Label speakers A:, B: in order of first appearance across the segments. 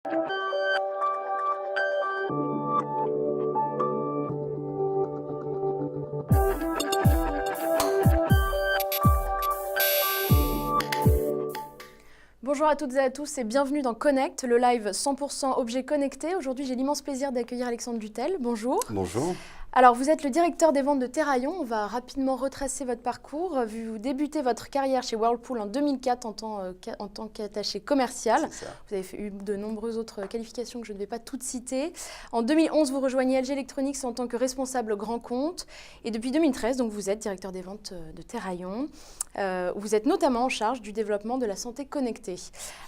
A: Bonjour à toutes et à tous et bienvenue dans Connect, le live 100% objets connectés. Aujourd'hui, j'ai l'immense plaisir d'accueillir Alexandre Dutel. Bonjour.
B: Bonjour.
A: Alors, vous êtes le directeur des ventes de Terraillon. On va rapidement retracer votre parcours. Vous débutez votre carrière chez Whirlpool en 2004 en tant qu'attaché commercial. Vous avez eu de nombreuses autres qualifications que je ne vais pas toutes citer. En 2011, vous rejoignez LG Electronics en tant que responsable grand compte. Et depuis 2013, donc, vous êtes directeur des ventes de Terraillon. Vous êtes notamment en charge du développement de la santé connectée.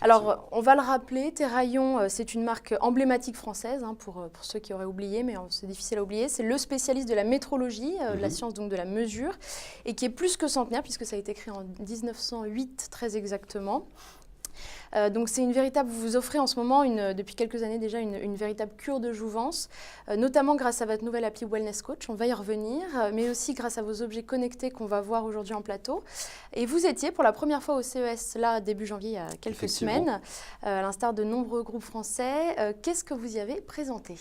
A: Alors, on va le rappeler, Terraillon, c'est une marque emblématique française, hein, pour ceux qui auraient oublié, mais c'est difficile à oublier. C'est le spécialiste de la métrologie, de la science donc de la mesure, et qui est plus que centenaire, puisque ça a été créé en 1908 très exactement. Donc c'est une véritable, vous offrez en ce moment, depuis quelques années déjà, une véritable cure de jouvence, notamment grâce à votre nouvelle appli Wellness Coach, on va y revenir, mais aussi grâce à vos objets connectés qu'on va voir aujourd'hui en plateau. Et vous étiez pour la première fois au CES, là, début janvier, il y a quelques semaines, à l'instar de nombreux groupes français. Qu'est-ce que vous y avez présenté ?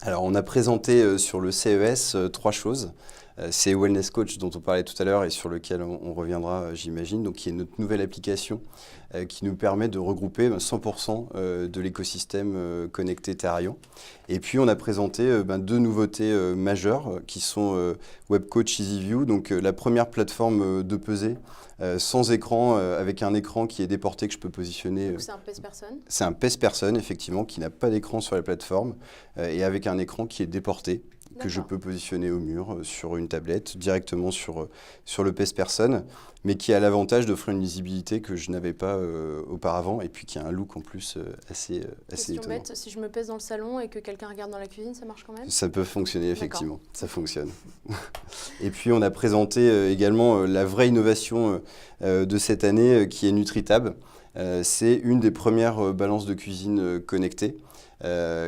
B: Alors, on a présenté sur le CES 3 choses. C'est Wellness Coach dont on parlait tout à l'heure et sur lequel on reviendra, j'imagine, donc qui est notre nouvelle application qui nous permet de regrouper 100% de l'écosystème connecté Terraillon. Et puis, on a présenté 2 nouveautés majeures qui sont Web Coach EasyView, donc la première plateforme de pesée sans écran, avec un écran qui est déporté que je peux positionner.
A: Donc c'est un pèse-personne ?
B: C'est un pèse-personne, effectivement, qui n'a pas d'écran sur la plateforme et avec un écran qui est déporté, que je peux positionner au mur, sur une tablette, directement sur le pèse-personne, mais qui a l'avantage d'offrir une lisibilité que je n'avais pas auparavant, et puis qui a un look en plus assez étonnant.
A: Bête, si je me pèse dans le salon et que quelqu'un regarde dans la cuisine, ça marche quand même ?
B: Ça peut fonctionner, effectivement, ça fonctionne. Et puis on a présenté également la vraie innovation de cette année, qui est NutriTab. C'est une des premières balances de cuisine connectées,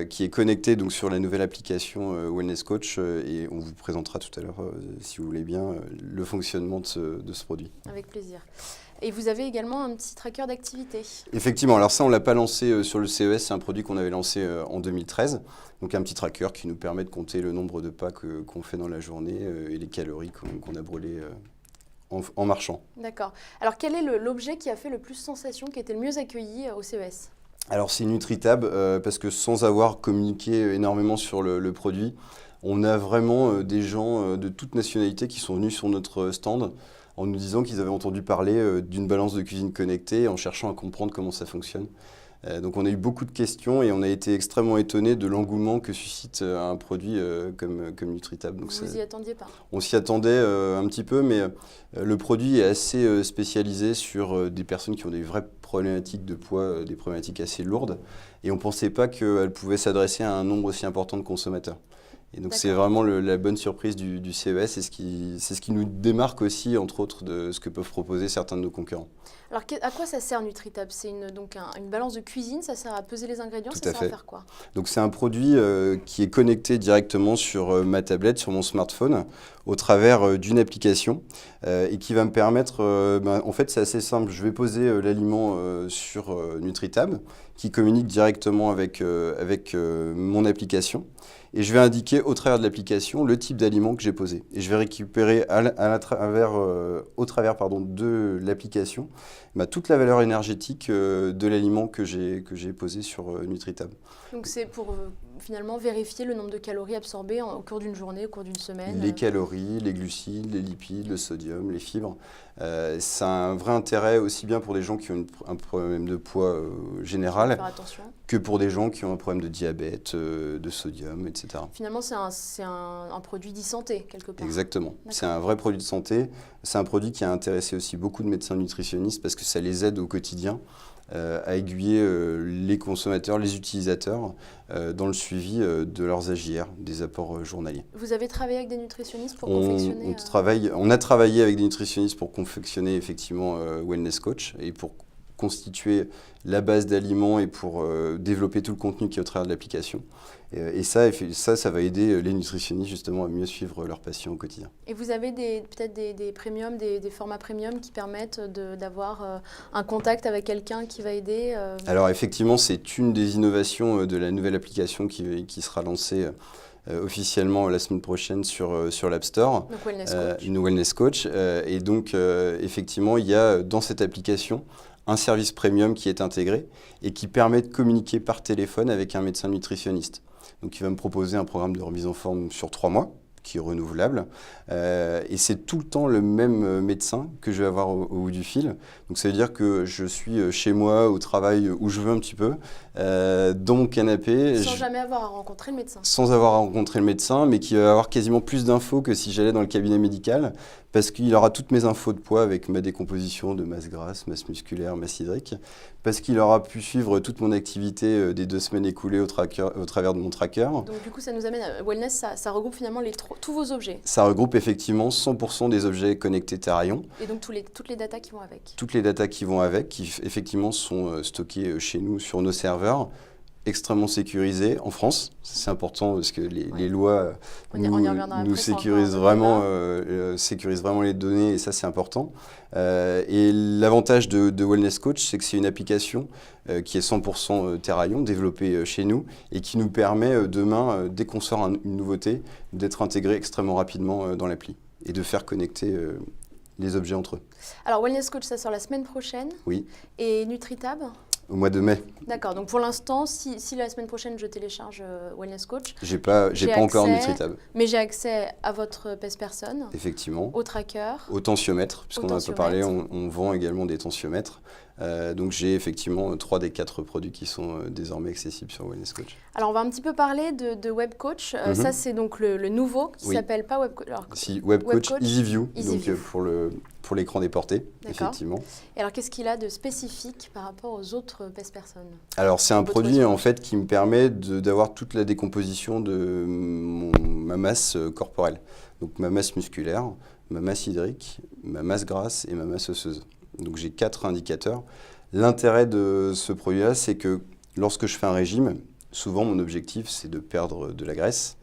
B: qui est connectée donc, sur la nouvelle application Wellness Coach, et on vous présentera tout à l'heure, si vous voulez bien, le fonctionnement de ce produit.
A: Avec plaisir. Et vous avez également un petit tracker d'activité.
B: Effectivement, alors ça on ne l'a pas lancé sur le CES, c'est un produit qu'on avait lancé en 2013, donc un petit tracker qui nous permet de compter le nombre de pas qu'on fait dans la journée et les calories qu'on a brûlées en marchant.
A: D'accord. Alors quel est l'objet qui a fait le plus sensation, qui a été le mieux accueilli au CES ?
B: Alors c'est NutriTab, parce que sans avoir communiqué énormément sur le produit, on a vraiment des gens de toute nationalité qui sont venus sur notre stand en nous disant qu'ils avaient entendu parler d'une balance de cuisine connectée en cherchant à comprendre comment ça fonctionne. Donc on a eu beaucoup de questions et on a été extrêmement étonnés de l'engouement que suscite un produit comme NutriTab. Donc
A: vous y attendiez pas ?
B: On s'y attendait un petit peu, mais le produit est assez spécialisé sur des personnes qui ont des vraies problématiques de poids, des problématiques assez lourdes, et on ne pensait pas qu'elle pouvait s'adresser à un nombre aussi important de consommateurs. Et donc c'est vraiment la bonne surprise du CES, c'est ce qui nous démarque aussi, entre autres, de ce que peuvent proposer certains de nos concurrents.
A: Alors à quoi ça sert NutriTab ? C'est une balance de cuisine, ça sert à peser les ingrédients, ça sert à faire quoi ? Donc
B: c'est un produit qui est connecté directement sur ma tablette, sur mon smartphone, au travers d'une application et qui va me permettre, en fait c'est assez simple, je vais poser l'aliment sur NutriTab qui communique directement avec mon application. Et je vais indiquer au travers de l'application le type d'aliment que j'ai posé. Et je vais récupérer au travers de l'application toute la valeur énergétique de l'aliment que j'ai posé sur NutriTab.
A: Donc c'est pour finalement vérifier le nombre de calories absorbées au cours d'une journée, au cours d'une semaine.
B: Les calories, les glucides, les lipides, le sodium, les fibres. C'est un vrai intérêt aussi bien pour des gens qui ont un problème de poids général que pour des gens qui ont un problème de diabète, de sodium, etc.
A: Finalement, c'est un produit d'e-santé, quelque part.
B: Exactement. C'est un vrai produit de santé. C'est un produit qui a intéressé aussi beaucoup de médecins nutritionnistes parce que ça les aide au quotidien à aiguiller les consommateurs, les utilisateurs dans le suivi de leurs AJR, des apports journaliers.
A: Vous avez travaillé avec des nutritionnistes pour confectionner
B: on a travaillé avec des nutritionnistes pour confectionner effectivement Wellness Coach et pour constituer la base d'aliments et pour développer tout le contenu qui est au travers de l'application. Et ça va aider les nutritionnistes justement à mieux suivre leurs patients au quotidien.
A: Et vous avez peut-être des premiums, des formats premium qui permettent d'avoir un contact avec quelqu'un qui va aider
B: Alors effectivement, c'est une des innovations de la nouvelle application qui sera lancée officiellement la semaine prochaine sur l'App Store.
A: Donc Wellness Coach.
B: Une Wellness Coach. Et donc effectivement, il y a dans cette application un service premium qui est intégré et qui permet de communiquer par téléphone avec un médecin nutritionniste. Donc il va me proposer un programme de remise en forme sur 3 mois, qui est renouvelable. Et c'est tout le temps le même médecin que je vais avoir au bout du fil. Donc ça veut dire que je suis chez moi, au travail, où je veux un petit peu, dans mon canapé.
A: Sans jamais avoir à rencontrer le médecin.
B: Sans avoir à rencontrer le médecin, mais qui va avoir quasiment plus d'infos que si j'allais dans le cabinet médical, parce qu'il aura toutes mes infos de poids avec ma décomposition de masse grasse, masse musculaire, masse hydrique, parce qu'il aura pu suivre toute mon activité des 2 semaines écoulées au travers de mon tracker.
A: Donc du coup, ça nous amène à Wellness, ça regroupe finalement tous vos objets.
B: Ça regroupe effectivement 100% des objets connectés Therion.
A: Et donc toutes les datas qui vont avec.
B: Toutes les datas qui vont avec, qui effectivement sont stockées chez nous sur nos serveurs, extrêmement sécurisés en France. C'est important parce que les lois nous sécurisent vraiment les données et ça c'est important. Et l'avantage de Wellness Coach, c'est que c'est une application qui est 100% Therion, développée chez nous et qui nous permet demain, dès qu'on sort une nouveauté, d'être intégré extrêmement rapidement dans l'appli et de faire connecter les objets entre eux.
A: Alors Wellness Coach, ça sort la semaine prochaine.
B: Oui.
A: Et NutriTab ?
B: Au mois de mai.
A: D'accord, donc pour l'instant, si la semaine prochaine je télécharge Wellness Coach,
B: j'ai pas encore NutriTab.
A: Mais j'ai accès à votre pèse personne.
B: Effectivement.
A: Au tracker.
B: Au tensiomètre, puisqu'on en a pas parlé, on vend également des tensiomètres. Donc j'ai effectivement 3 des 4 produits qui sont désormais accessibles sur Wellness Coach.
A: Alors on va un petit peu parler de Web Coach. Ça c'est donc le nouveau qui s'appelle pas Web Coach.
B: Si, Web Coach EasyView, donc pour l'écran déporté, effectivement.
A: Et alors qu'est-ce qu'il a de spécifique par rapport aux autres pèse personnes ?
B: Alors c'est un produit en fait qui me permet d'avoir toute la décomposition de ma masse corporelle. Donc ma masse musculaire, ma masse hydrique, ma masse grasse et ma masse osseuse. Donc j'ai 4 indicateurs. L'intérêt de ce produit-là, c'est que lorsque je fais un régime, souvent mon objectif c'est de perdre de la graisse,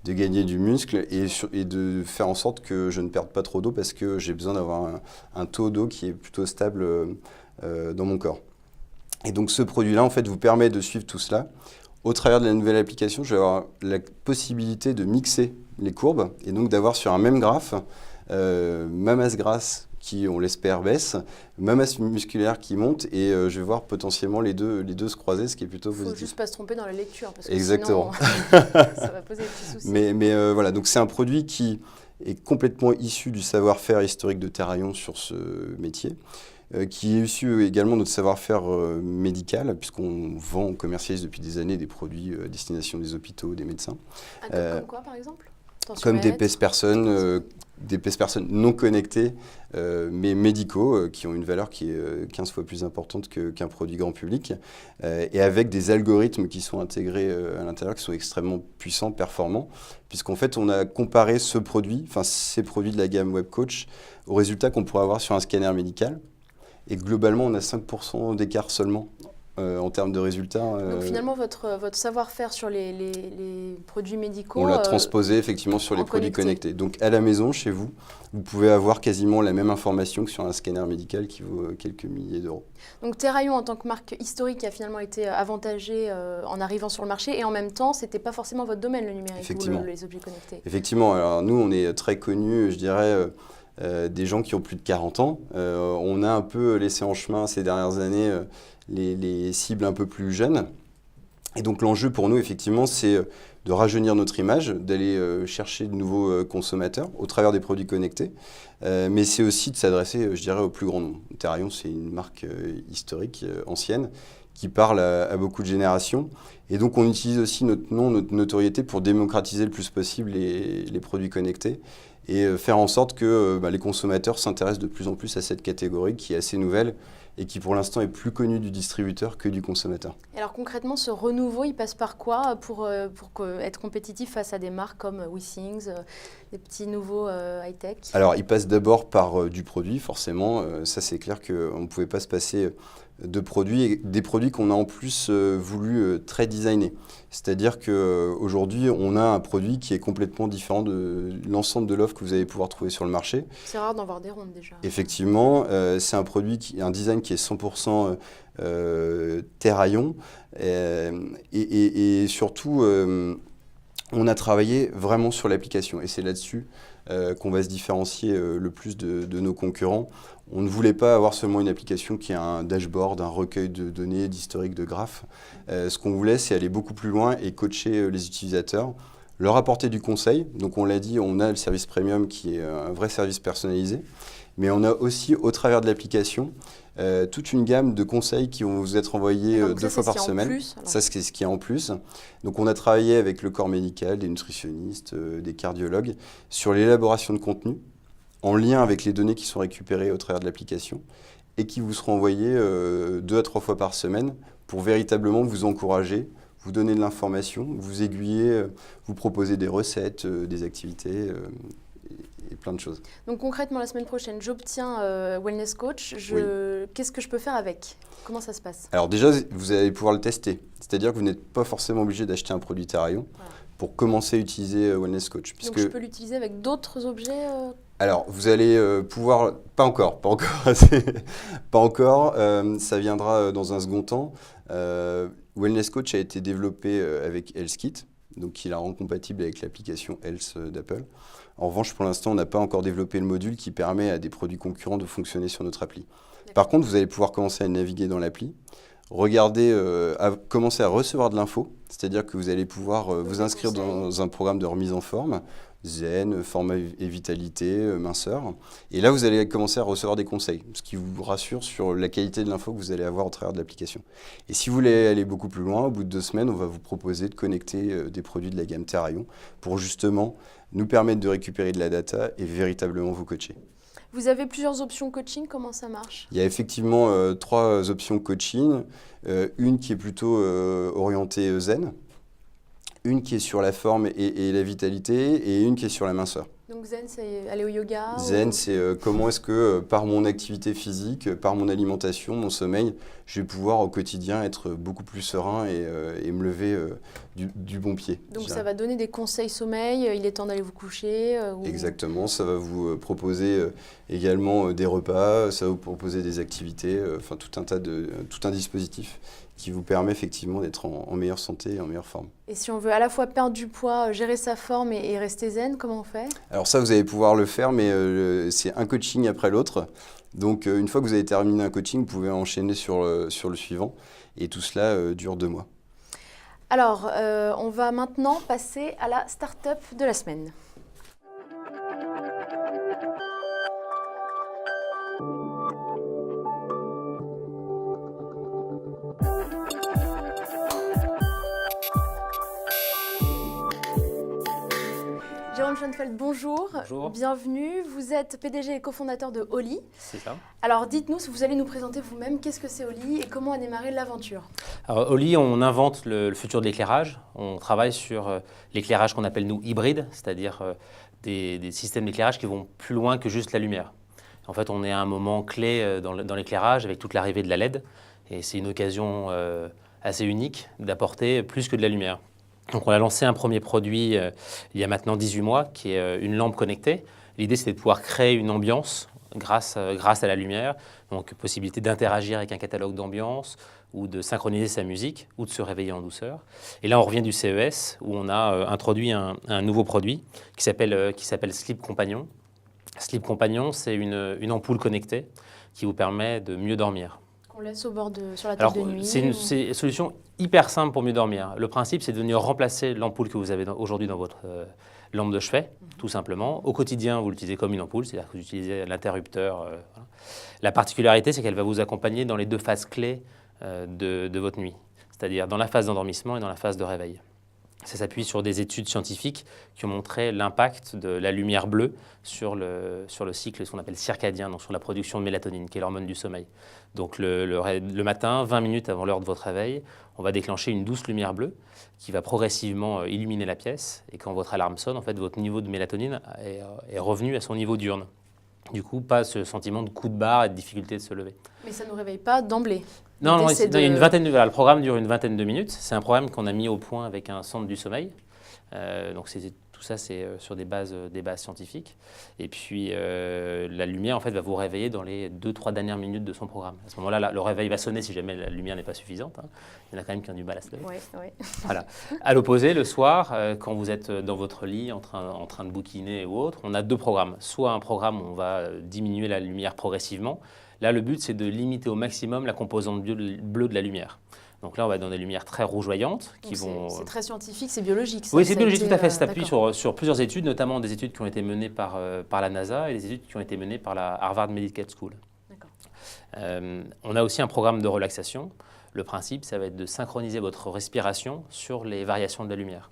B: de gagner du muscle et de faire en sorte que je ne perde pas trop d'eau parce que j'ai besoin d'avoir un taux d'eau qui est plutôt stable dans mon corps. Et donc ce produit-là en fait vous permet de suivre tout cela. Au travers de la nouvelle application, je vais avoir la possibilité de mixer les courbes et donc d'avoir sur un même graphe ma masse grasse qui, on l'espère, baisse, ma masse musculaire qui monte et je vais voir potentiellement les deux se croiser, ce qui est plutôt positif.
A: Il ne faut juste pas se tromper dans la lecture, parce que
B: exactement.
A: Sinon, ça va poser des petits soucis.
B: Mais voilà, donc c'est un produit qui est complètement issu du savoir-faire historique de Therion sur ce métier, qui est issu également de notre savoir-faire médical, puisqu'on vend, on commercialise depuis des années des produits à destination des hôpitaux, des médecins.
A: Comme quoi, par exemple ?
B: Comme des pèse-personnes non connectés, mais médicaux, qui ont une valeur qui est 15 fois plus importante qu'un produit grand public, et avec des algorithmes qui sont intégrés à l'intérieur, qui sont extrêmement puissants, performants, puisqu'en fait, on a comparé ces produits de la gamme Web Coach, aux résultats qu'on pourrait avoir sur un scanner médical, et globalement, on a 5% d'écart seulement. En termes de résultats.
A: Donc finalement, votre savoir-faire sur les produits médicaux...
B: On l'a transposé effectivement sur les produits connectés. Donc à la maison, chez vous, vous pouvez avoir quasiment la même information que sur un scanner médical qui vaut quelques milliers d'euros.
A: Donc Therion, en tant que marque historique, a finalement été avantagée en arrivant sur le marché et en même temps, ce n'était pas forcément votre domaine, le numérique ou les objets connectés.
B: Effectivement. Alors nous, on est très connus, je dirais... des gens qui ont plus de 40 ans. On a un peu laissé en chemin ces dernières années les cibles un peu plus jeunes. Et donc l'enjeu pour nous, effectivement, c'est de rajeunir notre image, d'aller chercher de nouveaux consommateurs au travers des produits connectés. Mais c'est aussi de s'adresser, je dirais, au plus grand nombre. Therion, c'est une marque historique, ancienne, qui parle à beaucoup de générations. Et donc on utilise aussi notre nom, notre notoriété pour démocratiser le plus possible les produits connectés et faire en sorte que les consommateurs s'intéressent de plus en plus à cette catégorie qui est assez nouvelle et qui pour l'instant est plus connue du distributeur que du consommateur.
A: Et alors concrètement, ce renouveau, il passe par quoi pour être compétitif face à des marques comme WeThings, des petits nouveaux high-tech ?
B: Alors il passe d'abord par du produit, forcément. Ça c'est clair qu'on ne pouvait pas se passer de produits, et des produits qu'on a en plus voulu très designer. C'est-à-dire qu'aujourd'hui, on a un produit qui est complètement différent de l'ensemble de l'offre que vous allez pouvoir trouver sur le marché.
A: C'est rare d'en voir des rondes déjà.
B: Effectivement, c'est un produit, un design qui est 100% terraillon et surtout, on a travaillé vraiment sur l'application et c'est là-dessus qu'on va se différencier le plus de nos concurrents. On ne voulait pas avoir seulement une application qui a un dashboard, un recueil de données, d'historique, de graphes. Ce qu'on voulait, c'est aller beaucoup plus loin et coacher les utilisateurs, leur apporter du conseil. Donc on l'a dit, on a le service premium qui est un vrai service personnalisé. Mais on a aussi, au travers de l'application, toute une gamme de conseils qui vont vous être envoyés 2 fois par semaine. Ça, c'est ce qu'il y a en plus. Donc, on a travaillé avec le corps médical, des nutritionnistes, des cardiologues, sur l'élaboration de contenu, en lien avec les données qui sont récupérées au travers de l'application, et qui vous seront envoyées 2 à 3 fois par semaine pour véritablement vous encourager, vous donner de l'information, vous aiguiller, vous proposer des recettes, des activités, et plein de choses.
A: Donc concrètement, la semaine prochaine, j'obtiens Wellness Coach. Qu'est-ce que je peux faire avec? Comment ça se passe?
B: Alors déjà, vous allez pouvoir le tester. C'est-à-dire que vous n'êtes pas forcément obligé d'acheter un produit Therayon pour commencer à utiliser Wellness Coach.
A: Donc je peux l'utiliser avec d'autres objets
B: Alors, vous allez pouvoir... Pas encore. Pas encore. Ça viendra dans un second temps. Wellness Coach a été développé avec HealthKit, donc il la rend compatible avec l'application Health d'Apple. En revanche, pour l'instant, on n'a pas encore développé le module qui permet à des produits concurrents de fonctionner sur notre appli. Par contre, vous allez pouvoir commencer à naviguer dans l'appli, regarder, commencer à recevoir de l'info, c'est-à-dire que vous allez pouvoir vous inscrire dans un programme de remise en forme, zen, format et vitalité, minceur. Et là, vous allez commencer à recevoir des conseils, ce qui vous rassure sur la qualité de l'info que vous allez avoir au travers de l'application. Et si vous voulez aller beaucoup plus loin, au bout de 2 semaines, on va vous proposer de connecter des produits de la gamme Therayon pour justement nous permettre de récupérer de la data et véritablement vous coacher.
A: Vous avez plusieurs options coaching, comment ça marche? Il
B: y a effectivement 3 options coaching, une qui est plutôt orientée zen, une qui est sur la forme et la vitalité et une qui est sur la minceur.
A: Donc zen, c'est aller au yoga?
B: Zen, c'est comment est-ce que par mon activité physique, par mon alimentation, mon sommeil, je vais pouvoir au quotidien être beaucoup plus serein et me lever du bon pied.
A: Donc ça va donner des conseils sommeil, il est temps d'aller vous coucher
B: Exactement, ça va vous proposer également des repas, ça va vous proposer des activités, enfin tout un dispositif qui vous permet effectivement d'être en meilleure santé et en meilleure forme.
A: Et si on veut à la fois perdre du poids, gérer sa forme et rester zen, comment on fait?
B: Alors ça, vous allez pouvoir le faire, mais c'est un coaching après l'autre. Donc une fois que vous avez terminé un coaching, vous pouvez enchaîner sur le suivant. Et tout cela dure 2 mois.
A: Alors, on va maintenant passer à la start-up de la semaine. Jérôme Schoenfeld, bonjour.
C: Bonjour.
A: Bienvenue. Vous êtes PDG et cofondateur de Oli.
C: C'est ça.
A: Alors dites-nous, si vous allez nous présenter vous-même, qu'est-ce que c'est Oli et comment a démarré l'aventure?
C: Alors Oli, on invente le futur de l'éclairage. On travaille sur l'éclairage qu'on appelle nous hybride, c'est-à-dire des systèmes d'éclairage qui vont plus loin que juste la lumière. En fait, on est à un moment clé dans l'éclairage avec toute l'arrivée de la LED et c'est une occasion assez unique d'apporter plus que de la lumière. Donc on a lancé un premier produit il y a maintenant 18 mois, qui est une lampe connectée. L'idée, c'était de pouvoir créer une ambiance grâce à la lumière, donc possibilité d'interagir avec un catalogue d'ambiance ou de synchroniser sa musique ou de se réveiller en douceur. Et là, on revient du CES où on a introduit un nouveau produit qui s'appelle Sleep Compagnon. Sleep Compagnon, c'est une ampoule connectée qui vous permet de mieux dormir.
A: Qu'on laisse sur la table de nuit.
C: C'est une solution hyper simple pour mieux dormir. Le principe, c'est de venir remplacer l'ampoule que vous avez aujourd'hui dans votre lampe de chevet, tout simplement. Au quotidien, vous l'utilisez comme une ampoule, c'est-à-dire que vous utilisez l'interrupteur. Voilà. La particularité, c'est qu'elle va vous accompagner dans les 2 phases clés de votre nuit, c'est-à-dire dans la phase d'endormissement et dans la phase de réveil. Ça s'appuie sur des études scientifiques qui ont montré l'impact de la lumière bleue sur le cycle, ce qu'on appelle circadien, donc sur la production de mélatonine, qui est l'hormone du sommeil. Donc le matin, 20 minutes avant l'heure de votre réveil, on va déclencher une douce lumière bleue qui va progressivement illuminer la pièce. Et quand votre alarme sonne, en fait, votre niveau de mélatonine est revenu à son niveau diurne. Du coup, pas ce sentiment de coup de barre et de difficulté de se lever.
A: Mais ça ne nous réveille pas d'emblée.
C: Non, il y a une vingtaine le programme dure une vingtaine de minutes. C'est un programme qu'on a mis au point avec un centre du sommeil. Donc tout ça, c'est sur des bases scientifiques. Et puis, la lumière, en fait, va vous réveiller dans les 2-3 dernières minutes de son programme. À ce moment-là, le réveil va sonner si jamais la lumière n'est pas suffisante. Hein. Il y en a quand même qui ont du mal à se lever.
A: Oui.
C: Voilà. À l'opposé, le soir, quand vous êtes dans votre lit en train de bouquiner ou autre, on a 2 programmes. Soit un programme où on va diminuer la lumière progressivement. Là, le but, c'est de limiter au maximum la composante bleue de la lumière. Donc là, on va dans des lumières très rougeoyantes qui vont...
A: C'est très scientifique, c'est biologique.
C: Oui, c'est biologique, tout à fait. Ça s'appuie sur plusieurs études, notamment des études qui ont été menées par la NASA et des études qui ont été menées par la Harvard Medical School. On a aussi un programme de relaxation. Le principe, ça va être de synchroniser votre respiration sur les variations de la lumière.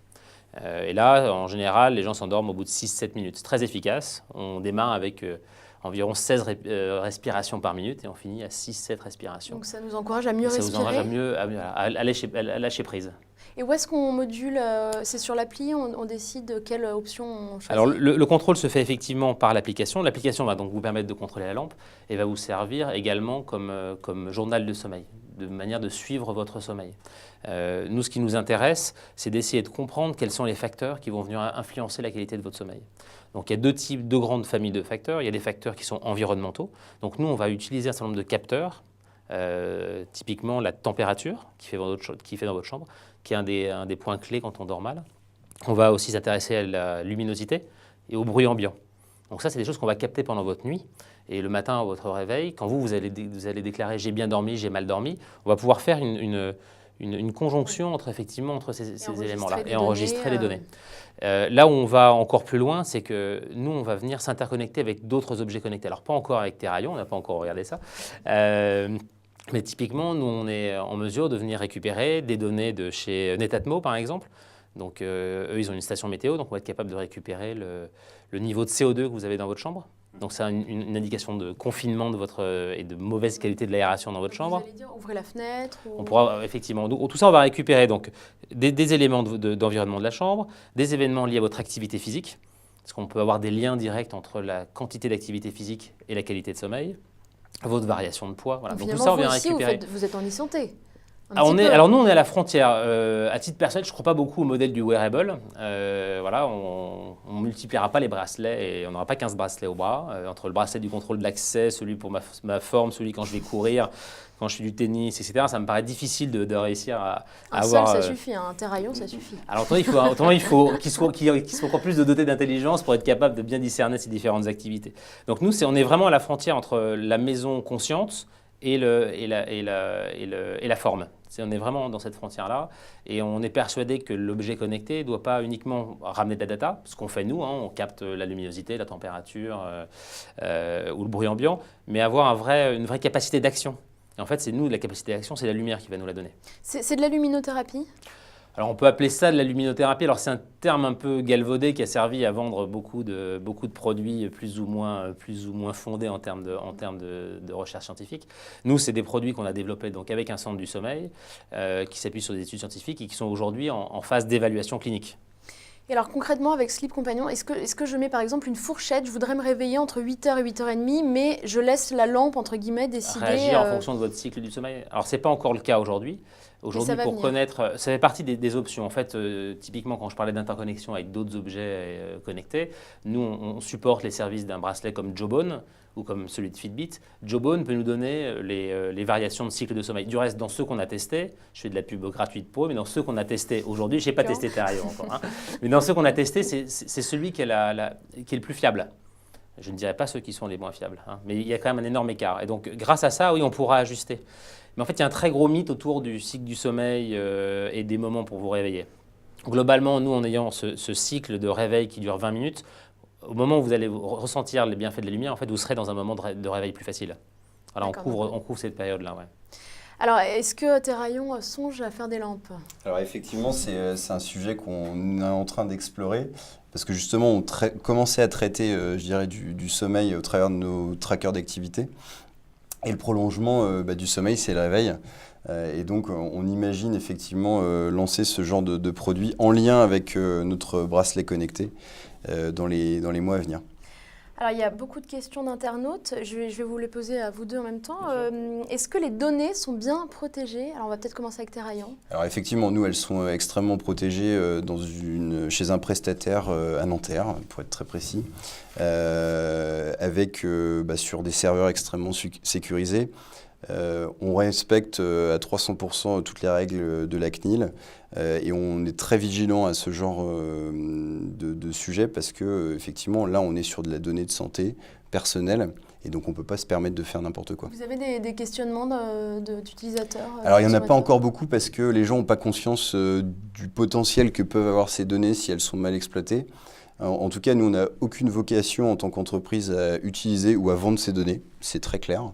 C: Et là, en général, les gens s'endorment au bout de 6-7 minutes. C'est très efficace. On démarre avec... environ 16 respirations par minute et on finit à 6-7 respirations.
A: Donc ça nous encourage à mieux respirer.
C: Ça nous encourage à lâcher prise.
A: Et où est-ce qu'on module? C'est sur l'appli, on décide quelle option on choisit?
C: Alors le contrôle se fait effectivement par l'application. L'application va donc vous permettre de contrôler la lampe et va vous servir également comme journal de sommeil, de manière de suivre votre sommeil. Nous, ce qui nous intéresse, c'est d'essayer de comprendre quels sont les facteurs qui vont venir influencer la qualité de votre sommeil. Donc il y a deux grandes familles de facteurs. Il y a des facteurs qui sont environnementaux. Donc nous, on va utiliser un certain nombre de capteurs, typiquement la température qui fait dans votre chambre, qui est un des points clés quand on dort mal. On va aussi s'intéresser à la luminosité et au bruit ambiant. Donc ça, c'est des choses qu'on va capter pendant votre nuit. Et le matin, à votre réveil, quand vous allez déclarer « j'ai bien dormi, j'ai mal dormi », on va pouvoir faire une conjonction entre ces éléments-là et enregistrer les données. Là où on va encore plus loin, c'est que nous, on va venir s'interconnecter avec d'autres objets connectés. Alors, pas encore avec Terrarion, on n'a pas encore regardé ça. Mais typiquement, nous, on est en mesure de venir récupérer des données de chez Netatmo, par exemple. Donc, eux, ils ont une station météo, donc on va être capable de récupérer le niveau de CO2 que vous avez dans votre chambre. Donc, c'est une indication de confinement et de mauvaise qualité de l'aération dans votre chambre.
A: Vous allez dire, ouvrez la fenêtre
C: On pourra, effectivement. Tout ça, on va récupérer donc, des éléments d'environnement de la chambre, des événements liés à votre activité physique, parce qu'on peut avoir des liens directs entre la quantité d'activité physique et la qualité de sommeil, votre variation de poids. Voilà. Donc, tout ça, on vient récupérer.
A: Vous êtes en e-santé.
C: Alors nous, on est à la frontière. À titre personnel, je ne crois pas beaucoup au modèle du wearable. Voilà, on ne multipliera pas les bracelets et on n'aura pas 15 bracelets au bras. Entre le bracelet du contrôle de l'accès, celui pour ma forme, celui quand je vais courir, quand je fais du tennis, etc. Ça me paraît difficile de réussir à avoir...
A: Seul, ça suffit. Un Terrarion, ça suffit.
C: Alors il faut qu'il soit encore plus doté d'intelligence pour être capable de bien discerner ces différentes activités. Donc nous, on est vraiment à la frontière entre la maison consciente et la forme. On est vraiment dans cette frontière-là et on est persuadé que l'objet connecté ne doit pas uniquement ramener de la data, ce qu'on fait nous, on capte la luminosité, la température ou le bruit ambiant, mais avoir une vraie capacité d'action. Et en fait, c'est nous, la capacité d'action, c'est la lumière qui va nous la donner.
A: C'est de la luminothérapie ?
C: Alors on peut appeler ça de la luminothérapie. Alors c'est un terme un peu galvaudé qui a servi à vendre beaucoup de produits plus ou moins fondés en termes de recherche scientifique. Nous, c'est des produits qu'on a développés donc avec un centre du sommeil qui s'appuie sur des études scientifiques et qui sont aujourd'hui en phase d'évaluation clinique.
A: Et alors concrètement avec Sleep Companion, est-ce que je mets par exemple une fourchette, je voudrais me réveiller entre 8h et 8h30, mais je laisse la lampe entre guillemets décider...
C: Réagir en fonction de votre cycle du sommeil. Alors ce n'est pas encore le cas aujourd'hui. Aujourd'hui, pour connaître, ça fait partie des options. En fait, typiquement, quand je parlais d'interconnexion avec d'autres objets connectés, nous, on supporte les services d'un bracelet comme Jawbone ou comme celui de Fitbit. Jawbone peut nous donner les variations de cycle de sommeil. Du reste, dans ceux qu'on a testés, je fais de la pub gratuite pour eux, mais dans ceux qu'on a testés aujourd'hui, je n'ai pas testé Terrarion encore, hein, mais dans ceux qu'on a testés, c'est celui qui est le plus fiable. Je ne dirais pas ceux qui sont les moins fiables, hein, mais il y a quand même un énorme écart. Et donc, grâce à ça, oui, on pourra ajuster. Mais en fait, il y a un très gros mythe autour du cycle du sommeil et des moments pour vous réveiller. Globalement, nous, en ayant ce cycle de réveil qui dure 20 minutes, au moment où vous allez ressentir les bienfaits de la lumière, en fait, vous serez dans un moment de réveil plus facile. Alors, on couvre cette période-là, ouais.
A: Alors, est-ce que Terrarion songe à faire des lampes ?
B: Alors effectivement, c'est un sujet qu'on est en train d'explorer parce que justement, on commençait à traiter, je dirais, du sommeil au travers de nos trackers d'activité. Et le prolongement du sommeil, c'est le réveil. Et donc, on imagine effectivement lancer ce genre de produit en lien avec notre bracelet connecté dans les mois à venir.
A: Alors, il y a beaucoup de questions d'internautes. Je vais vous les poser à vous deux en même temps. Est-ce que les données sont bien protégées? Alors, on va peut-être commencer avec Terraillon.
B: Alors effectivement, nous, elles sont extrêmement protégées chez un prestataire à Nanterre, pour être très précis, avec sur des serveurs extrêmement sécurisés. On respecte à 300% toutes les règles de la CNIL et on est très vigilant à ce genre de sujet parce que effectivement là on est sur de la donnée de santé personnelle et donc on ne peut pas se permettre de faire n'importe quoi.
A: Vous avez des questionnements d'utilisateurs?
B: Alors il n'y en a pas encore beaucoup parce que les gens n'ont pas conscience du potentiel que peuvent avoir ces données si elles sont mal exploitées. En tout cas, nous, on n'a aucune vocation en tant qu'entreprise à utiliser ou à vendre ces données, c'est très clair.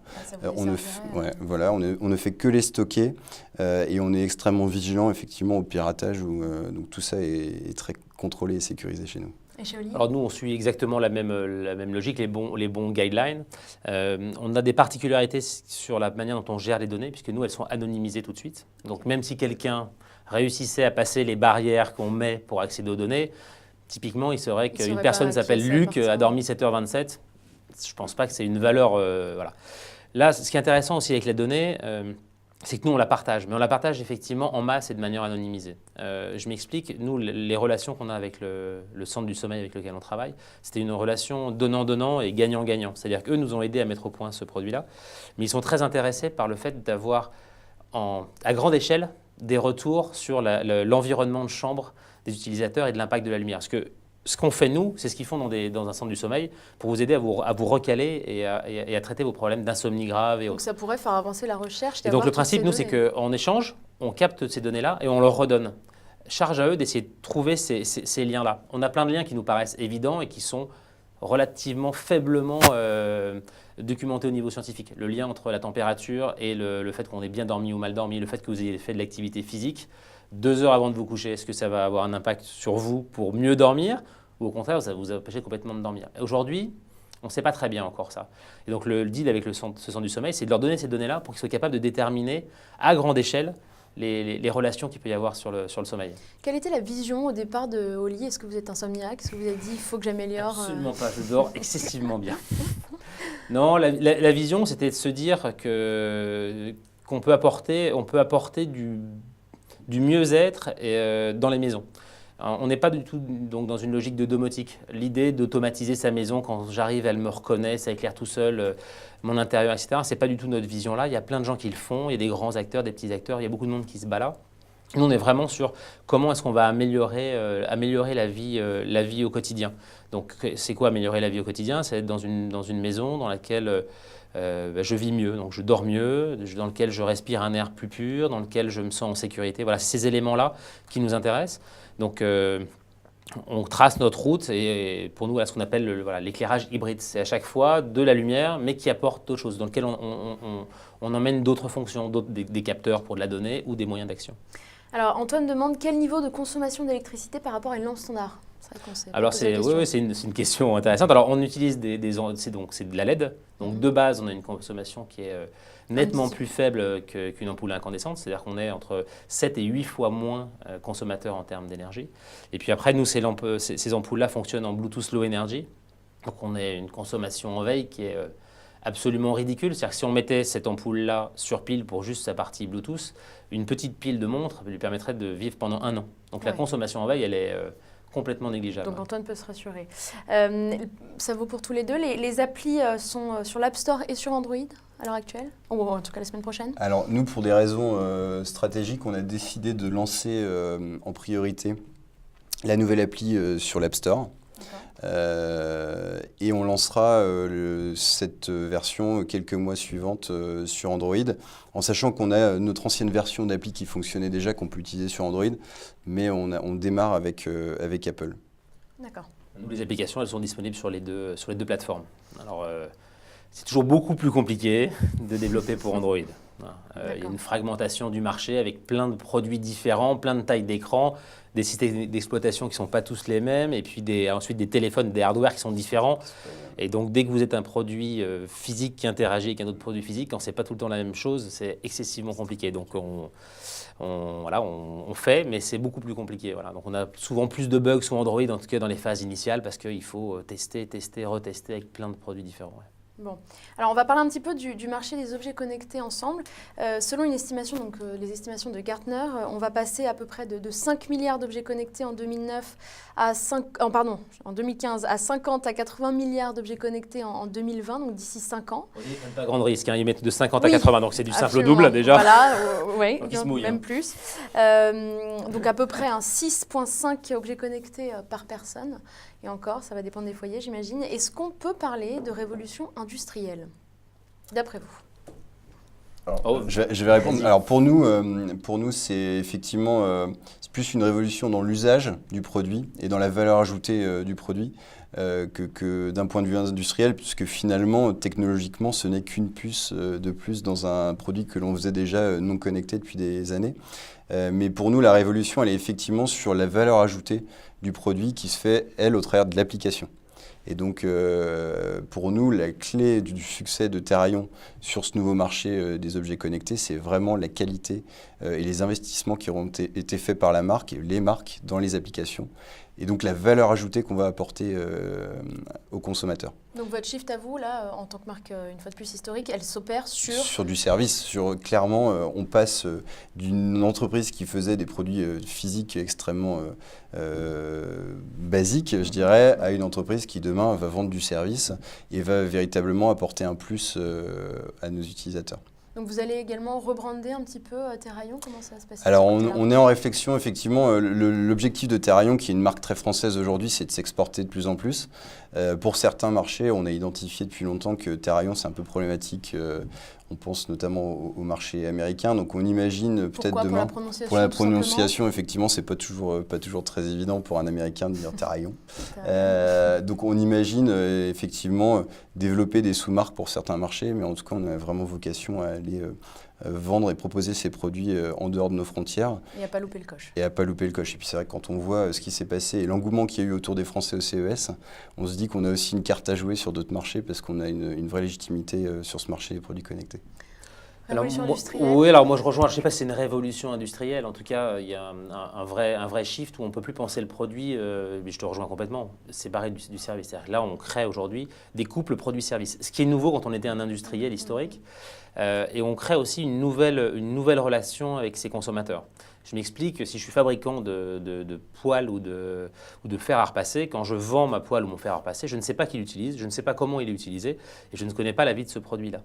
B: On ne fait que les stocker et on est extrêmement vigilant effectivement au piratage donc tout ça est très contrôlé et sécurisé chez nous.
A: Et chez Oli ?
C: Alors nous, on suit exactement la même logique, les bons guidelines. On a des particularités sur la manière dont on gère les données, puisque nous, elles sont anonymisées tout de suite. Donc même si quelqu'un réussissait à passer les barrières qu'on met pour accéder aux données, typiquement, il serait qu'une personne s'appelle Luc, a dormi 7h27. Je ne pense pas que c'est une valeur. Voilà. Là, ce qui est intéressant aussi avec les données, c'est que nous, on la partage. Mais on la partage effectivement en masse et de manière anonymisée. Je m'explique. Nous, les relations qu'on a avec le centre du sommeil avec lequel on travaille, c'était une relation donnant-donnant et gagnant-gagnant. C'est-à-dire qu'eux nous ont aidés à mettre au point ce produit-là. Mais ils sont très intéressés par le fait d'avoir, à grande échelle, des retours sur l'environnement de chambre des utilisateurs et de l'impact de la lumière. Parce que ce qu'on fait nous, c'est ce qu'ils font dans un centre du sommeil pour vous aider à vous recaler et à traiter vos problèmes d'insomnie grave.
A: Donc ça pourrait faire avancer la recherche.
C: Et donc le principe, nous, c'est qu'en échange, on capte ces données-là et on leur redonne. Charge à eux d'essayer de trouver ces liens-là. On a plein de liens qui nous paraissent évidents et qui sont relativement faiblement documentés au niveau scientifique. Le lien entre la température et le fait qu'on ait bien dormi ou mal dormi, le fait que vous ayez fait de l'activité physique, 2 heures avant de vous coucher, est-ce que ça va avoir un impact sur vous pour mieux dormir ou au contraire, ça va vous empêcher complètement de dormir? Aujourd'hui, on ne sait pas très bien encore ça. Et donc le deal avec ce centre du sommeil, c'est de leur donner ces données-là pour qu'ils soient capables de déterminer à grande échelle les relations qu'il peut y avoir sur le sommeil.
A: Quelle était la vision au départ de Oli? Est-ce que vous êtes insomniaque? Est-ce que vous avez dit il faut que j'améliore?
C: Absolument pas, je dors excessivement bien. Non, la vision, c'était de se dire qu'on peut apporter du mieux-être dans les maisons. On n'est pas du tout donc, dans une logique de domotique. L'idée d'automatiser sa maison, quand j'arrive, elle me reconnaît, ça éclaire tout seul, mon intérieur, etc. Ce n'est pas du tout notre vision-là. Il y a plein de gens qui le font, il y a des grands acteurs, des petits acteurs, il y a beaucoup de monde qui se bat là. Nous, on est vraiment sur comment est-ce qu'on va améliorer la vie au quotidien. Donc, c'est quoi améliorer la vie au quotidien? C'est être dans une maison dans laquelle je vis mieux, donc je dors mieux, dans lequel je respire un air plus pur, dans lequel je me sens en sécurité. Voilà, c'est ces éléments-là qui nous intéressent. Donc, on trace notre route et pour nous, ce qu'on appelle l'éclairage hybride. C'est à chaque fois de la lumière, mais qui apporte d'autres choses, dans lequel on emmène d'autres fonctions, des capteurs pour de la donnée ou des moyens d'action.
A: Alors, Antoine demande quel niveau de consommation d'électricité par rapport à une lampe standard?
C: Alors, c'est une question intéressante. Alors, on utilise c'est de la LED. Donc, de base, on a une consommation qui est nettement plus faible qu'une ampoule incandescente. C'est-à-dire qu'on est entre 7 et 8 fois moins consommateur en termes d'énergie. Et puis après, nous, ces ampoules-là fonctionnent en Bluetooth Low Energy. Donc, on a une consommation en veille qui est absolument ridicule. C'est-à-dire que si on mettait cette ampoule-là sur pile pour juste sa partie Bluetooth, une petite pile de montre lui permettrait de vivre pendant 1 an. Donc, la consommation en veille, elle est complètement négligeable.
A: Donc Antoine peut se rassurer. Ça vaut pour tous les deux. Les applis sont sur l'App Store et sur Android à l'heure actuelle, ou en tout cas la semaine prochaine?
B: Alors nous, pour des raisons stratégiques, on a décidé de lancer en priorité la nouvelle appli sur l'App Store. Et on lancera cette version quelques mois suivantes sur Android, en sachant qu'on a notre ancienne version d'appli qui fonctionnait déjà, qu'on peut utiliser sur Android, mais on démarre avec Apple.
A: D'accord.
C: Nous, les applications, elles sont disponibles sur les deux plateformes. Alors, c'est toujours beaucoup plus compliqué de développer pour Android. Il y a une fragmentation du marché avec plein de produits différents, plein de tailles d'écran, des systèmes d'exploitation qui ne sont pas tous les mêmes, et puis ensuite des téléphones, des hardware qui sont différents. Et donc, dès que vous êtes un produit physique qui interagit avec un autre produit physique, quand ce n'est pas tout le temps la même chose, c'est excessivement compliqué. Donc, on fait, mais c'est beaucoup plus compliqué. Voilà. Donc, on a souvent plus de bugs sous Android, en tout cas dans les phases initiales, parce qu'il faut tester, retester avec plein de produits différents. Ouais.
A: Bon, alors on va parler un petit peu du marché des objets connectés ensemble. Selon une estimation, donc les estimations de Gartner, on va passer à peu près de 5 milliards d'objets connectés en 2015 à 50 à 80 milliards d'objets connectés en 2020, donc d'ici 5 ans.
C: Ils ne prennent pas grand risque, ils mettent de 50 à 80, donc c'est du simple double déjà.
A: Voilà, oui, même plus. Donc à peu près 6,5 objets connectés par personne. Et encore, ça va dépendre des foyers, j'imagine. Est-ce qu'on peut parler de révolution industrielle, d'après vous?
B: Alors, je vais répondre. Alors pour nous, c'est effectivement c'est plus une révolution dans l'usage du produit et dans la valeur ajoutée du produit que d'un point de vue industriel, puisque finalement, technologiquement, ce n'est qu'une puce de plus dans un produit que l'on faisait déjà non connecté depuis des années. Mais pour nous, la révolution, elle est effectivement sur la valeur ajoutée du produit qui se fait, elle, au travers de l'application. Et donc, pour nous, la clé du succès de Terraillon sur ce nouveau marché des objets connectés, c'est vraiment la qualité et les investissements qui auront été faits par la marque et les marques dans les applications. Et donc, la valeur ajoutée qu'on va apporter aux consommateurs.
A: Donc, votre shift à vous, là, en tant que marque, une fois de plus historique, elle s'opère sur
B: du service. Clairement, on passe d'une entreprise qui faisait des produits physiques extrêmement basiques, je dirais, à une entreprise qui, demain, va vendre du service et va véritablement apporter un plus à nos utilisateurs.
A: Donc vous allez également rebrander un petit peu Terraillon, comment ça va se passer?
B: Alors on est en réflexion, effectivement. L'objectif de Terraillon, qui est une marque très française aujourd'hui, c'est de s'exporter de plus en plus. Pour certains marchés, on a identifié depuis longtemps que Terraillon, c'est un peu problématique. On pense notamment au marché américain. Donc on imagine peut-être demain. Pour la prononciation, effectivement, c'est pas toujours très évident pour un Américain de dire Terraillon. Donc on imagine effectivement développer des sous-marques pour certains marchés, mais en tout cas, on a vraiment vocation à aller vendre et proposer ces produits en dehors de nos frontières.
A: Et à pas louper le coche.
B: Et puis c'est vrai que quand on voit ce qui s'est passé et l'engouement qu'il y a eu autour des Français au CES, on se dit qu'on a aussi une carte à jouer sur d'autres marchés parce qu'on a une vraie légitimité sur ce marché des produits connectés.
A: Révolution industrielle.
C: Oui, alors moi je rejoins, je ne sais pas si c'est une révolution industrielle, en tout cas il y a un vrai shift où on ne peut plus penser le produit, mais je te rejoins complètement, séparé du service. C'est-à-dire que là on crée aujourd'hui des couples produits-services, ce qui est nouveau quand on était un industriel historique, et on crée aussi une nouvelle relation avec ses consommateurs. Je m'explique, si je suis fabricant de poêles ou de fer à repasser, quand je vends ma poêle ou mon fer à repasser, je ne sais pas qui l'utilise, je ne sais pas comment il est utilisé, et je ne connais pas la vie de ce produit-là.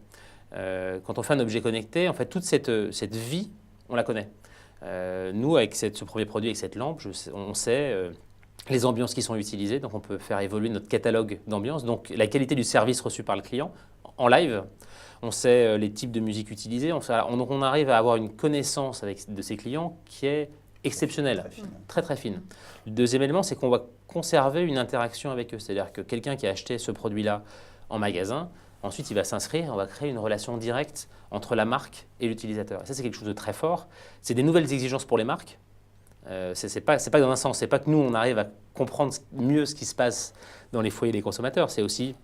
C: Quand on fait un objet connecté, en fait, toute cette vie, on la connaît. Nous, avec ce premier produit, avec cette lampe, on sait les ambiances qui sont utilisées, donc on peut faire évoluer notre catalogue d'ambiances, donc la qualité du service reçu par le client en live. On sait les types de musique utilisées, on arrive à avoir une connaissance de ses clients qui est exceptionnelle, très fine. Le deuxième élément, c'est qu'on va conserver une interaction avec eux, c'est-à-dire que quelqu'un qui a acheté ce produit-là en magasin, ensuite il va s'inscrire, on va créer une relation directe entre la marque et l'utilisateur. Et ça, c'est quelque chose de très fort. C'est des nouvelles exigences pour les marques. C'est pas dans un sens, c'est pas que nous, on arrive à comprendre mieux ce qui se passe dans les foyers des consommateurs, c'est aussi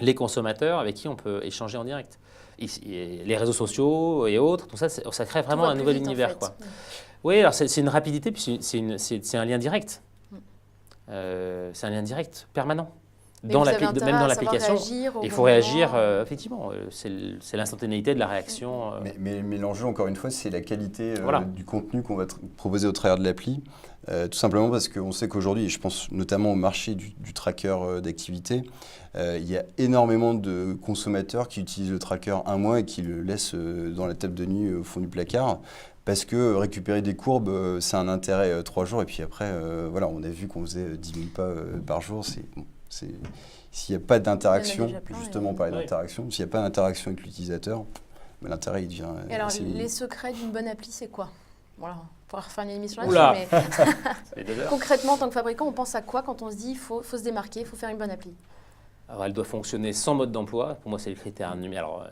C: les consommateurs avec qui on peut échanger en direct. Les réseaux sociaux et autres, tout ça, ça crée vraiment un nouvel univers. En fait. Quoi. Oui, alors c'est une rapidité, puis c'est un lien direct. C'est un lien direct permanent. Même dans l'application, il faut réagir, effectivement, c'est l'instantanéité de la réaction.
B: Mais l'enjeu, encore une fois, c'est la qualité du contenu qu'on va proposer au travers de l'appli. Tout simplement parce qu'on sait qu'aujourd'hui, et je pense notamment au marché du tracker d'activité, il y a énormément de consommateurs qui utilisent le tracker un mois et qui le laissent dans la table de nuit au fond du placard. Parce que récupérer des courbes, c'est un intérêt 3 jours. Et puis après, on a vu qu'on faisait 10 000 pas par jour. S'il n'y a pas d'interaction, justement parler d'interaction, s'il n'y a pas d'interaction avec l'utilisateur, l'intérêt il devient...
A: Et alors, les secrets d'une bonne appli, c'est quoi? Voilà, on pourra refaire une émission là-dessus, mais concrètement, en tant que fabricant, on pense à quoi quand on se dit qu'il faut se démarquer, il faut faire une bonne appli?
C: Alors, elle doit fonctionner sans mode d'emploi. Pour moi, c'est le critère numéro. Alors,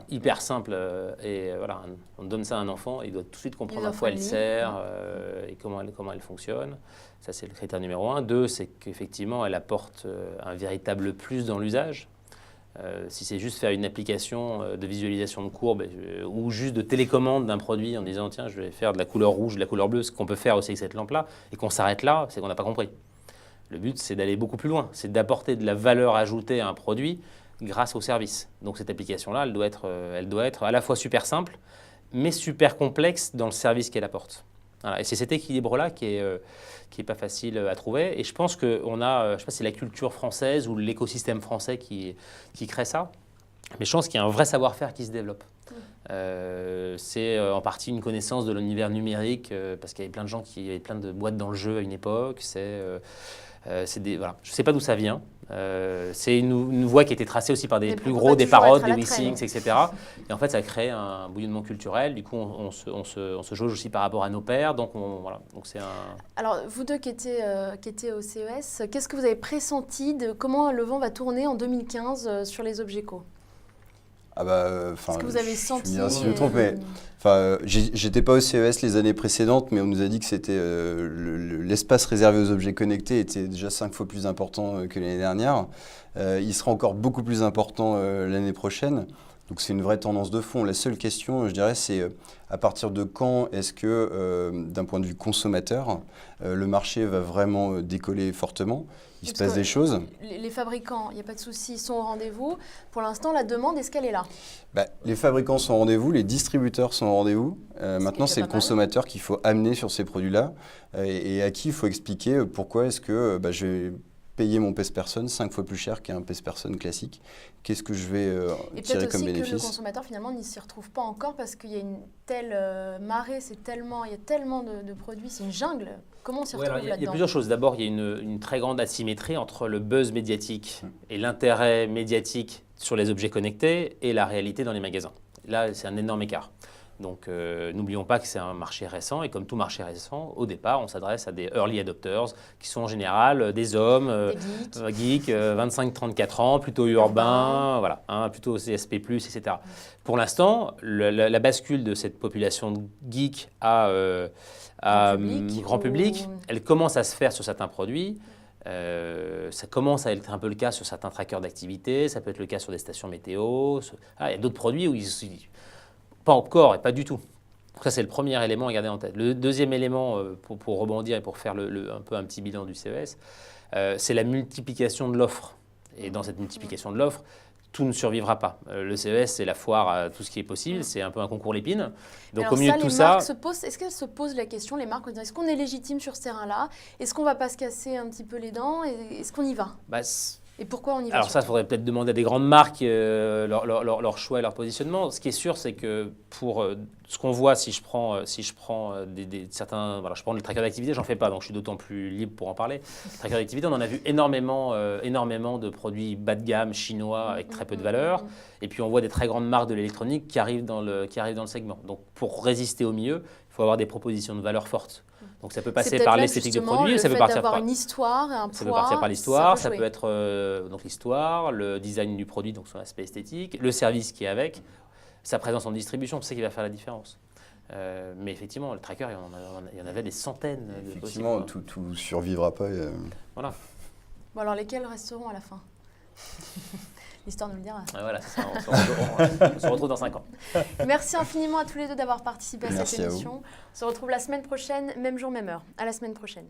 C: hyper simple. Et voilà, on donne ça à un enfant, il doit tout de suite comprendre à quoi elle sert et comment elle fonctionne. Ça, c'est le critère numéro 1. 2, c'est qu'effectivement, elle apporte un véritable plus dans l'usage. Si c'est juste faire une application de visualisation de courbe ou juste de télécommande d'un produit en disant tiens, je vais faire de la couleur rouge, de la couleur bleue, ce qu'on peut faire aussi avec cette lampe-là, et qu'on s'arrête là, c'est qu'on n'a pas compris. Le but, c'est d'aller beaucoup plus loin, c'est d'apporter de la valeur ajoutée à un produit grâce au service. Donc cette application-là, elle doit être à la fois super simple, mais super complexe dans le service qu'elle apporte. Voilà. Et c'est cet équilibre-là qui est pas facile à trouver. Et je pense qu'on a, je sais pas si c'est la culture française ou l'écosystème français qui crée ça, mais je pense qu'il y a un vrai savoir-faire qui se développe. C'est en partie une connaissance de l'univers numérique, parce qu'il y avait plein de gens qui avaient plein de boîtes dans le jeu à une époque. Voilà. Je ne sais pas d'où ça vient. C'est une voie qui a été tracée aussi par des plus gros, des Parrot, des WeSings, etc. Et en fait, ça crée un bouillonnement culturel. Du coup, on se jauge aussi par rapport à nos pairs. Donc, voilà. Donc, c'est un...
A: Alors, vous deux qui étiez au CES, qu'est-ce que vous avez pressenti de comment le vent va tourner en 2015 sur les objets co?
B: Est-ce
A: que vous avez senti
B: si je me trompe, mais j'étais pas au CES les années précédentes, mais on nous a dit que c'était l'espace réservé aux objets connectés était déjà 5 fois plus important que l'année dernière. Il sera encore beaucoup plus important l'année prochaine. Donc c'est une vraie tendance de fond. La seule question, je dirais, c'est à partir de quand est-ce que, d'un point de vue consommateur, le marché va vraiment décoller fortement? Il se passe des choses.
A: Les fabricants, il n'y a pas de souci, ils sont au rendez-vous. Pour l'instant, la demande, est-ce qu'elle est là?
B: Les fabricants sont au rendez-vous, les distributeurs sont au rendez-vous. Maintenant, c'est le consommateur qu'il faut amener sur ces produits-là et à qui il faut expliquer pourquoi est-ce que je vais payer mon pèse-personne 5 fois plus cher qu'un pèse-personne classique. Qu'est-ce que je vais tirer comme bénéfice?
A: Et peut-être aussi que le consommateur, finalement, n'y s'y retrouve pas encore parce qu'il y a une telle marée, il y a tellement de produits, c'est une jungle. Comment on s'y retrouve là-dedans?
C: Il y a plusieurs choses. D'abord, il y a une très grande asymétrie entre le buzz médiatique et l'intérêt médiatique sur les objets connectés et la réalité dans les magasins. Là, c'est un énorme écart. Donc, n'oublions pas que c'est un marché récent et comme tout marché récent, au départ, on s'adresse à des early adopters qui sont en général des hommes, des geeks, 25-34 ans, plutôt urbains, voilà, plutôt CSP+, etc. Pour l'instant, la bascule de cette population de geeks à grand public, elle commence à se faire sur certains produits. Ça commence à être un peu le cas sur certains trackers d'activité, ça peut être le cas sur des stations météo. Il y a d'autres produits où pas encore et pas du tout. Donc ça, c'est le premier élément à garder en tête. Le deuxième élément, pour rebondir et pour faire un petit bilan du CES, c'est la multiplication de l'offre. Et dans cette multiplication de l'offre, tout ne survivra pas. Le CES, c'est la foire à tout ce qui est possible, c'est un peu un concours l'épine. Donc
A: alors
C: au milieu de tout ça...
A: Est-ce qu'elles se posent la question, les marques, est-ce qu'on est légitime sur ce terrain-là? Est-ce qu'on ne va pas se casser un petit peu les dents? Est-ce qu'on y va? Et pourquoi on y va?
C: Alors ça, il faudrait peut-être demander à des grandes marques leur choix et leur positionnement. Ce qui est sûr, c'est que pour ce qu'on voit, si je prends certains... Voilà, je prends le tracker d'activité, j'en fais pas, donc je suis d'autant plus libre pour en parler. Le tracker d'activité, on en a vu énormément de produits bas de gamme chinois avec très peu de valeur. Et puis on voit des très grandes marques de l'électronique qui arrivent dans le segment. Donc pour résister au milieu, il faut avoir des propositions de valeur fortes. Donc ça peut passer par l'esthétique du produit, ça peut partir par
A: une histoire, un poids.
C: Ça peut partir par l'histoire, ça peut être donc l'histoire, le design du produit, donc son aspect esthétique, le service qui est avec, sa présence en distribution, c'est ça qui va faire la différence. Mais effectivement, le tracker, il y en avait des centaines de possibles.
B: Effectivement, tout survivra pas.
C: Voilà.
A: Bon alors lesquels resteront à la fin? L'histoire nous le dira.
C: Voilà, ça, on se retrouve dans 5 ans.
A: Merci infiniment à tous les deux d'avoir participé à
B: Merci
A: cette émission. On se retrouve la semaine prochaine, même jour, même heure. À la semaine prochaine.